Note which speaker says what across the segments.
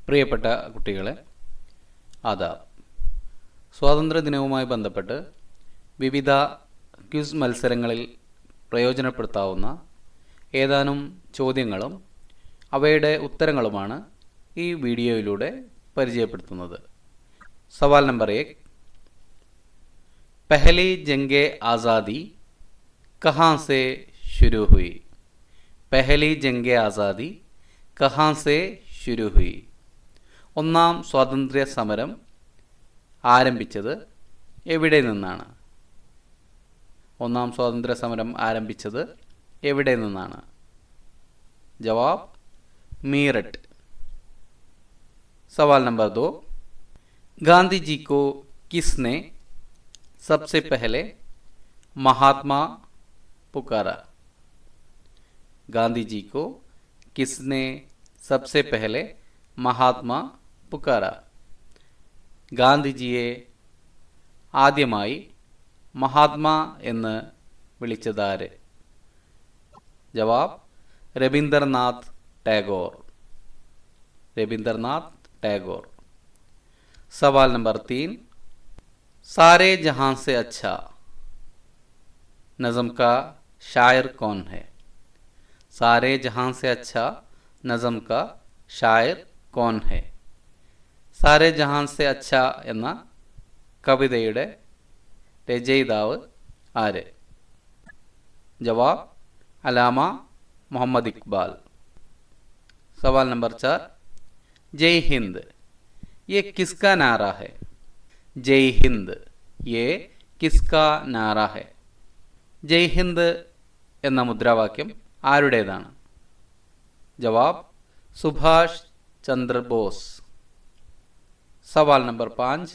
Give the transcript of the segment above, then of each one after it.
Speaker 1: പ്രിയപ്പെട്ട കുട്ടികളെ, ആദാബ്. സ്വാതന്ത്ര്യദിനവുമായി ബന്ധപ്പെട്ട് വിവിധ ക്വിസ് മത്സരങ്ങളിൽ പ്രയോജനപ്പെടുത്താവുന്ന ഏതാനും ചോദ്യങ്ങളും അവയുടെ ഉത്തരങ്ങളുമാണ് ഈ വീഡിയോയിലൂടെ പരിചയപ്പെടുത്തുന്നത്. സവാൽ നമ്പർ 1. पहली जंगे आज़ादी कहाँ से शुरू हुई? पहली जंगे आज़ादी कहाँ से शुरू हुई? ഒന്നാം സ്വാതന്ത്ര്യ സമരം ആരംഭിച്ചത് എവിടെ നിന്നാണ്? ഒന്നാം സ്വാതന്ത്ര്യ സമരം ആരംഭിച്ചത് എവിടെ നിന്നാണ്? ജവാബ് मीरठ. सवाल नंबर 2. गांधी जी को किसने सबसे पहले महात्मा पुकारा? गांधी जी को किसने सबसे पहले महात्मा पुकारा? ഗാന്ധിജിയെ ആദ്യമായി മഹാത്മാ എന്ന് വിളിച്ചതാര്? ജവാബ് രവീന്ദ്രനാഥ് टैगोर. रविंद्रनाथ टैगोर. सवाल नंबर 3. सारे जहां से अच्छा नज़म का शायर कौन है? सारे जहां से अच्छा नज़म का शायर कौन है? സാരേ ജഹാൻ സെ അച്ഛ എന്ന കവിതയുടെ രചയിതാവ് ആര്? ജവാബ് അലാമ മുഹമ്മദ് ഇക്ബാൽ. सवाल नंबर 4. जय हिंद ये किसका नारा है? जय हिंद ये किसका नारा है? जय हिंद എന്ന മുദ്രാവാക്യം ആരുടേതാണ്? ജവാബ് സുഭാഷ് ചന്ദ്ര ബോസ്. सवाल नंबर 5.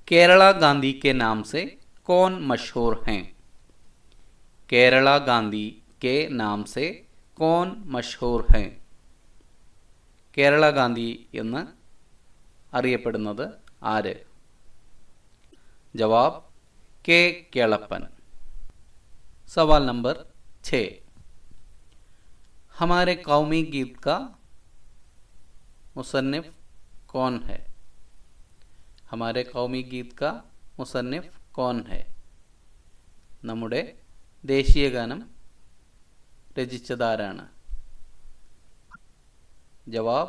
Speaker 1: केरला गांधी के नाम से कौन मशहूर हैं? केरला गांधी के नाम से कौन मशहूर हैं? കേരള ഗാന്ധി എന്ന് അറിയപ്പെടുന്നത് ആര്? ജവാബ് കെ കേളപ്പൻ. सवाल नंबर 6. हमारे कौमी गीत का मुसन्निफ कौन है? हमारे कौमी गीत का मुसन्निफ कौन है? നമ്മുടെ ദേശീയ ഗാനം രചിച്ചതാരാണ്? जवाब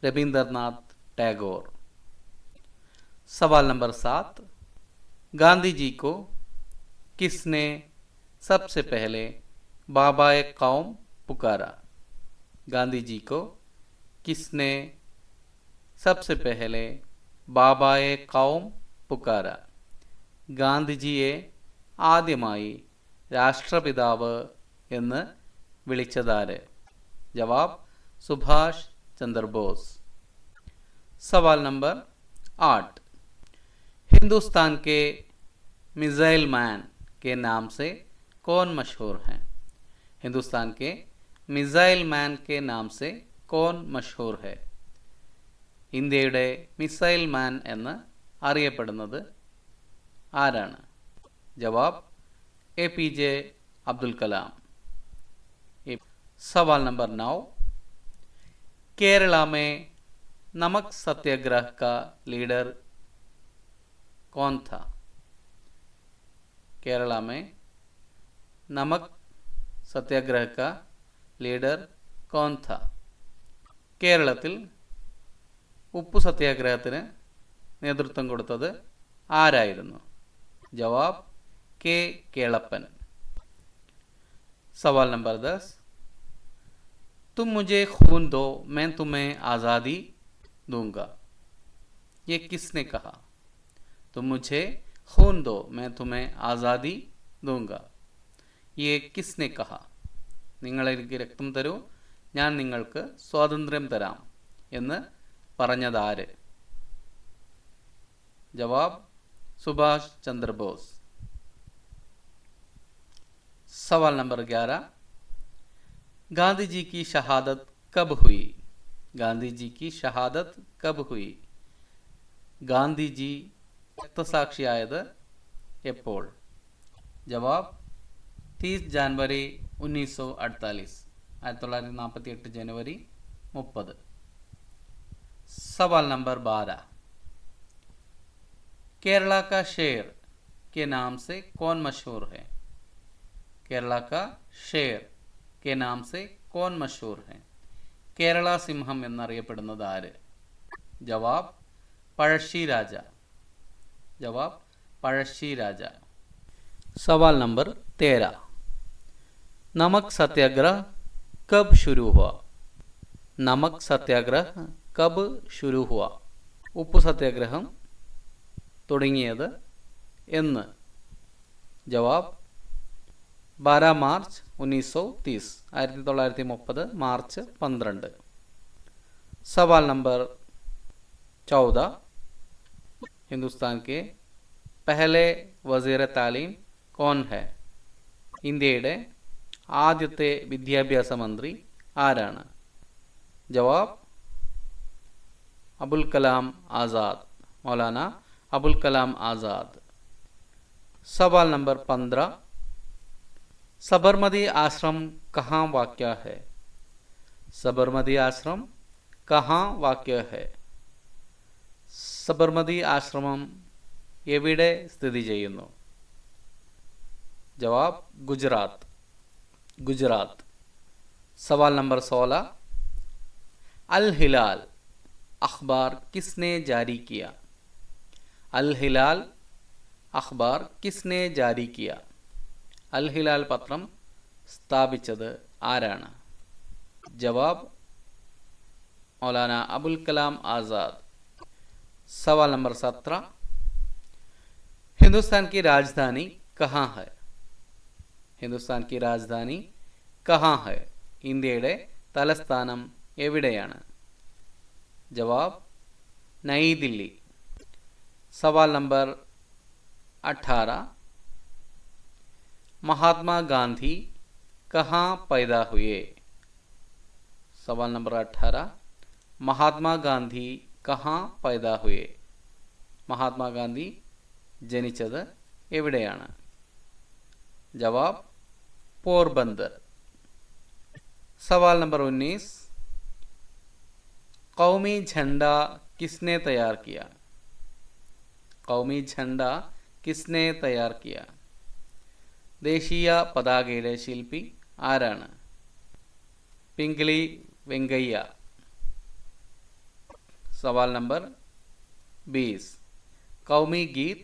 Speaker 1: रविंद्रनाथ टैगोर. सवाल नंबर 7. गांधी जी को किसने सबसे पहले बाबाए कौम पुकारा? गांधी जी को किसने सबसे पहले बाबाए कौम पुकारा? ഗാന്ധിജിയെ ആദ്യമായി രാഷ്ട്രപിതാവ് എന്ന് വിളിച്ചതാര്? ജവാബ് सुभाष चंद्र बोस. सवाल नंबर 8. हिंदुस्तान के मिसाइल मैन के नाम से कौन मशहूर हैं? हिंदुस्तान के मिसाइल मैन के नाम से कौन मशहूर है? ഇന്ത്യയുടെ മിസൈൽ മാൻ എന്ന് അറിയപ്പെടുന്നത് ആരാണ്? ജവാബ് APJ അബ്ദുൽ കലാം. सवाल नंबर 9. केरला में नमक सत्याग्रह का लीडर कौन था? केरला में नमक सत्याग्रह का लीडर कौन था? കേരളത്തിൽ ഉപ്പു സത്യാഗ്രഹത്തിന് നേതൃത്വം കൊടുത്തത് ആരായിരുന്നു? ജവാബ് കെ കേളപ്പൻ. सवाल नंबर 10. तुम मुझे खून दो मैं तुम्हें आज़ादी दूंगा. ये किसने कहा? तुम मुझे खून दो मैं तुम्हें आज़ादी दूंगा. ये किसने कहा? നിങ്ങൾ എനിക്ക് രക്തം തരൂ, ഞാൻ നിങ്ങൾക്ക് സ്വാതന്ത്ര്യം തരാം എന്ന് പറഞ്ഞതാര്? ജവാബ് സുഭാഷ് ചന്ദ്ര ബോസ്. सवाल नंबर 11. गांधी जी की शहादत कब हुई? गांधी जी की शहादत कब हुई? गांधी जी രക്തസാക്ഷിയായത് എപ്പോൾ? ജവാബ് 30 जनवरी 1948. 1948 जनवरी 30. सवाल नंबर 12, केरला का शेर के नाम से कौन मशहूर है? केरला का शेर के नाम से कौन मशहूर है? കേരള സിംഹം എന്നറിയപ്പെടുന്നത് ആര്? ജവാബ് പഴശ്ശി രാജ. ജവാബ് പഴശ്ശി രാജ. सवाल नंबर 13, नमक सत्याग्रह कब शुरू हुआ? नमक सत्याग्रह कब शुरू हुआ? ഉപ്പ് സത്യാഗ്രഹം തുടങ്ങിയത് എന്ന്? ജവാബ് 12 മാർച്ച് 1930, 1930 മാർച്ച് 12. सवाल नंबर 14, हिंदुस्तान के पहले वज़ीर तालीम कौन है? ഇന്ത്യയുടെ ആദ്യത്തെ വിദ്യാഭ്യാസ മന്ത്രി ആരാണ്? ജവാബ് അബുൽ കലാം ആസാദ്, മൗലാന അബുൽ കലാം ആസാദ്. सवाल नंबर 15, सबरमती आश्रम कहाँ वाक़या है? सबरमती आश्रम कहाँ वाक़या है? സബർമതി ആശ്രമം എവിടെ സ്ഥിതി ചെയ്യുന്നു? ജവാബ് ഗുജറാത്ത്, ഗുജറാത്ത്. सवाल नंबर 16, अल हिलाल अखबार किसने जारी किया? अल हिलाल अखबार किसने जारी किया? അൽ ഹിലാൽ പത്രം സ്ഥാപിച്ചത് ആരാണ്? ജവാബ് മൗലാന അബുൽ കലാം ആസാദ്. सवाल नंबर 17, हिंदुस्तान की राजधानी कहाँ है? हिंदुस्तान की राजधानी कहाँ है? ഇന്ത്യയുടെ തലസ്ഥാനം എവിടെയാണ്? ജവാബ് നई दिल्ली. सवाल नंबर 18, महात्मा गांधी कहाँ पैदा हुए? सवाल नंबर 18, महात्मा गांधी कहाँ पैदा हुए? മഹാത്മാ ഗാന്ധി ജനിച്ചത് എവിടെയാണ്? ജവാബ് പോർബന്ദർ. सवाल नंबर 19, कौमी झंडा किसने तैयार किया? कौमी झंडा किसने तैयार किया? ദേശീയ പതാകയുടെ ശില്പി ആരാണ്? പിംഗ്ലി വെങ്കയ്യ. सवाल नंबर 20, कौमी गीत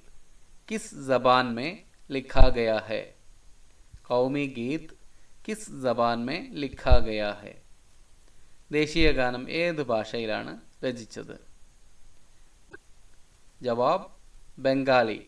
Speaker 1: किस जबान में लिखा गया है? कौमी गीत किस जबान में लिखा गया है? ദേശീയ ഗാനം ഏത് ഭാഷയിലാണ് രചിച്ചത്? ജവാബ് ബംഗാളി.